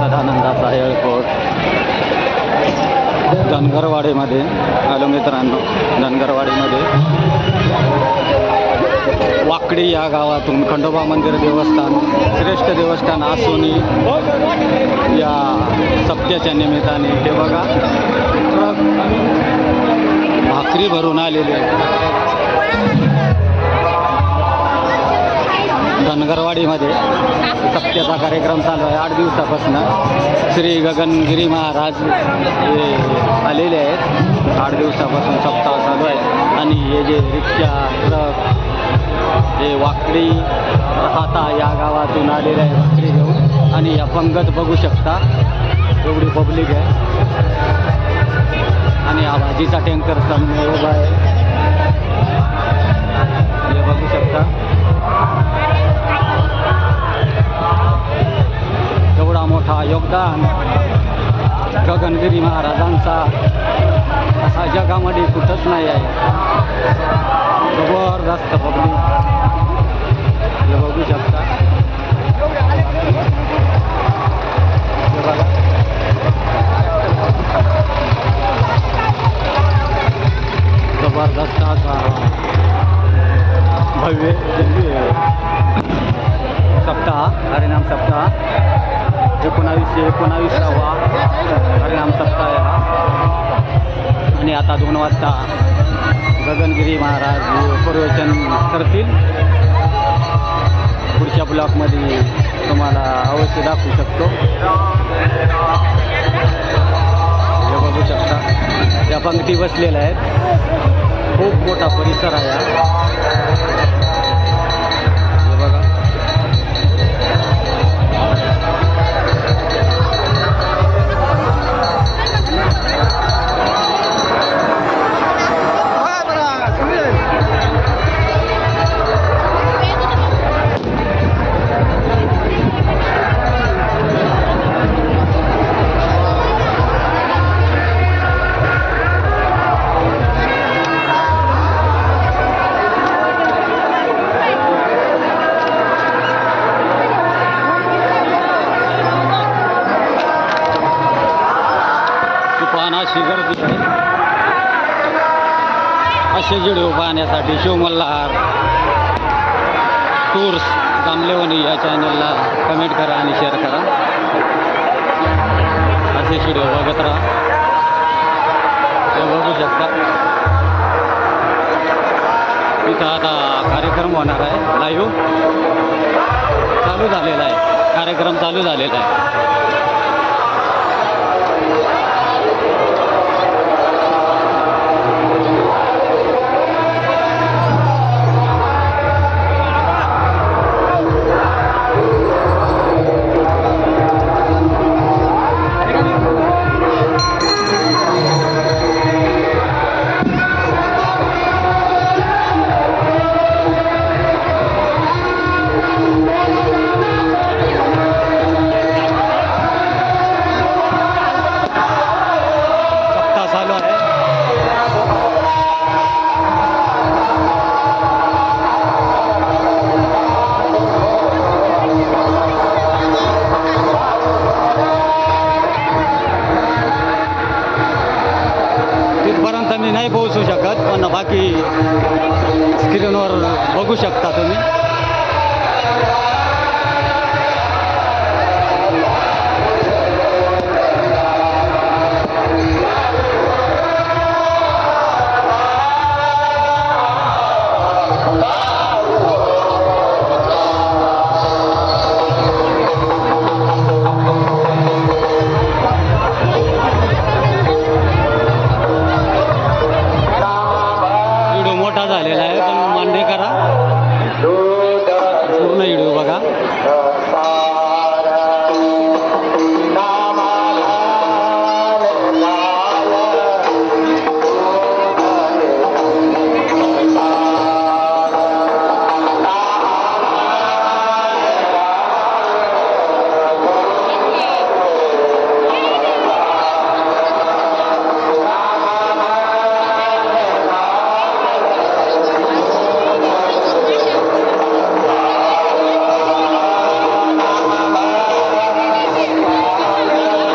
सदानंदाचा airport धनगरवाडीमध्ये आलो मित्रांनो. धनगरवाडीमध्ये वाकडी या गावातून खंडोबा मंदिर देवस्थान श्रेष्ठ देवस्थान आसोनी या सप्त्याच्या निमित्ताने ते बघा ट्रक भाकरी भरून आलेले धनगरवाडीमध्ये सप्त्याचा कार्यक्रम चालू आहे. 8 दिवसापासून श्री गगनगिरी महाराज हे आलेले आहेत. 8 दिवसापासून सप्ताह चालू आहे. आणि हे जे रिक्षा ट्रक हे वाकडी हाता या गावातून आलेले आहे भाकरी घेऊन. आणि या पंगत बघू शकता एवढी पब्लिक आहे. आणि हा भाजीचा टँकर समोर उभा आहे हे बघू शकता. एवढा मोठा योगदान गगनगिरी महाराजांचा असा जगामध्ये कुठंच नाही आहे. जबरदस्त पब्लिक हे बघू शकता. हे बघा जबरदस्त असा भव्य सप्ताह हरिनाम सप्ताह 1919वा हरिनाम सप्ताह आहे हा. आणि आता 2 वाजता गगनगिरी महाराज प्रवचन करतील. पुढच्या ब्लॉकमध्ये तुम्हाला अवश्य दाखवू शकतो. हे बघू शकता त्या पंक्ती बसलेल्या आहेत. खूप मोठा परिसर आहे हा. हे बघा अशी गर्दी आहे. असे व्हिडिओ पाहण्यासाठी शिवमल्हार टूर्स जामलेवणी या चॅनलला कमेंट करा आणि शेअर करा. असे व्हिडिओ बघत राहा. हे बघू शकता इथं आता कार्यक्रम होणार आहे. लाईव्ह चालू झालेला आहे. कार्यक्रम चालू झालेला आहे. तिथपर्यंत मी नाही पोहोचू शकत, पण बाकी स्क्रीनवर बघू शकता तुम्ही. झालेला आहे, पण मान्य करा पूर्ण व्हिडिओ बघा.